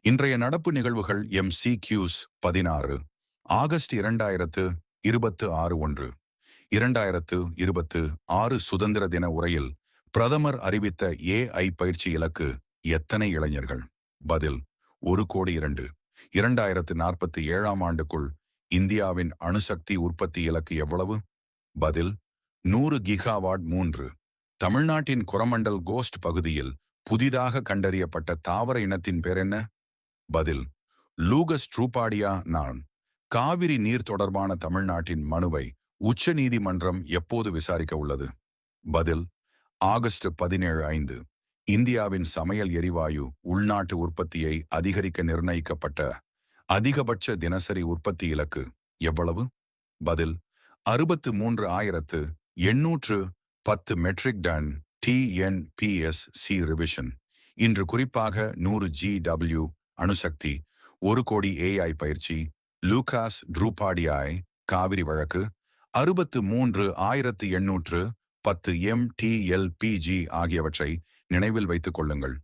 இன்றைய நடப்பு நிகழ்வுகள் MCQs 16 ஆகஸ்ட் 2026 2026 சுதந்திர தின உரையில் பிரதமர் அறிவித்த AI பயிற்சி இலக்கு எத்தனை இளைஞர்கள்? பதில் 1,02,00,000. 2047 ஆண்டுக்குள் இந்தியாவின் அணுசக்தி உற்பத்தி இலக்கு எவ்வளவு? பதில் 100 கிகாவாட் 3. தமிழ்நாட்டின் கொரமண்டல் கோஸ்ட் பகுதியில் புதிதாக கண்டறியப்பட்ட தாவர இனத்தின் பேர் என்ன? பதில் லூகஸ் ட்ரூபாடியா நான். காவிரி நீர் தொடர்பான தமிழ்நாட்டின் மனுவை உச்ச நீதிமன்றம் எப்போது விசாரிக்க உள்ளது? பதில் ஆகஸ்ட் 17 இந்தியாவின் சமையல் எரிவாயு உள்நாட்டு உற்பத்தியை அதிகரிக்க நிர்ணயிக்கப்பட்ட அதிகபட்ச தினசரி உற்பத்தி இலக்கு எவ்வளவு? பதில் 63,810 மெட்ரிக் டன். TNPSC revision. இன்று குறிப்பாக 100 GW அணுசக்தி, 1,00,00,000 AI பயிற்சி, லூகாஸ் ட்ரூபாடியாய் காவிரி வழக்கு, 63,810 MTLPG ஆகியவற்றை நினைவில் வைத்துக் கொள்ளுங்கள்.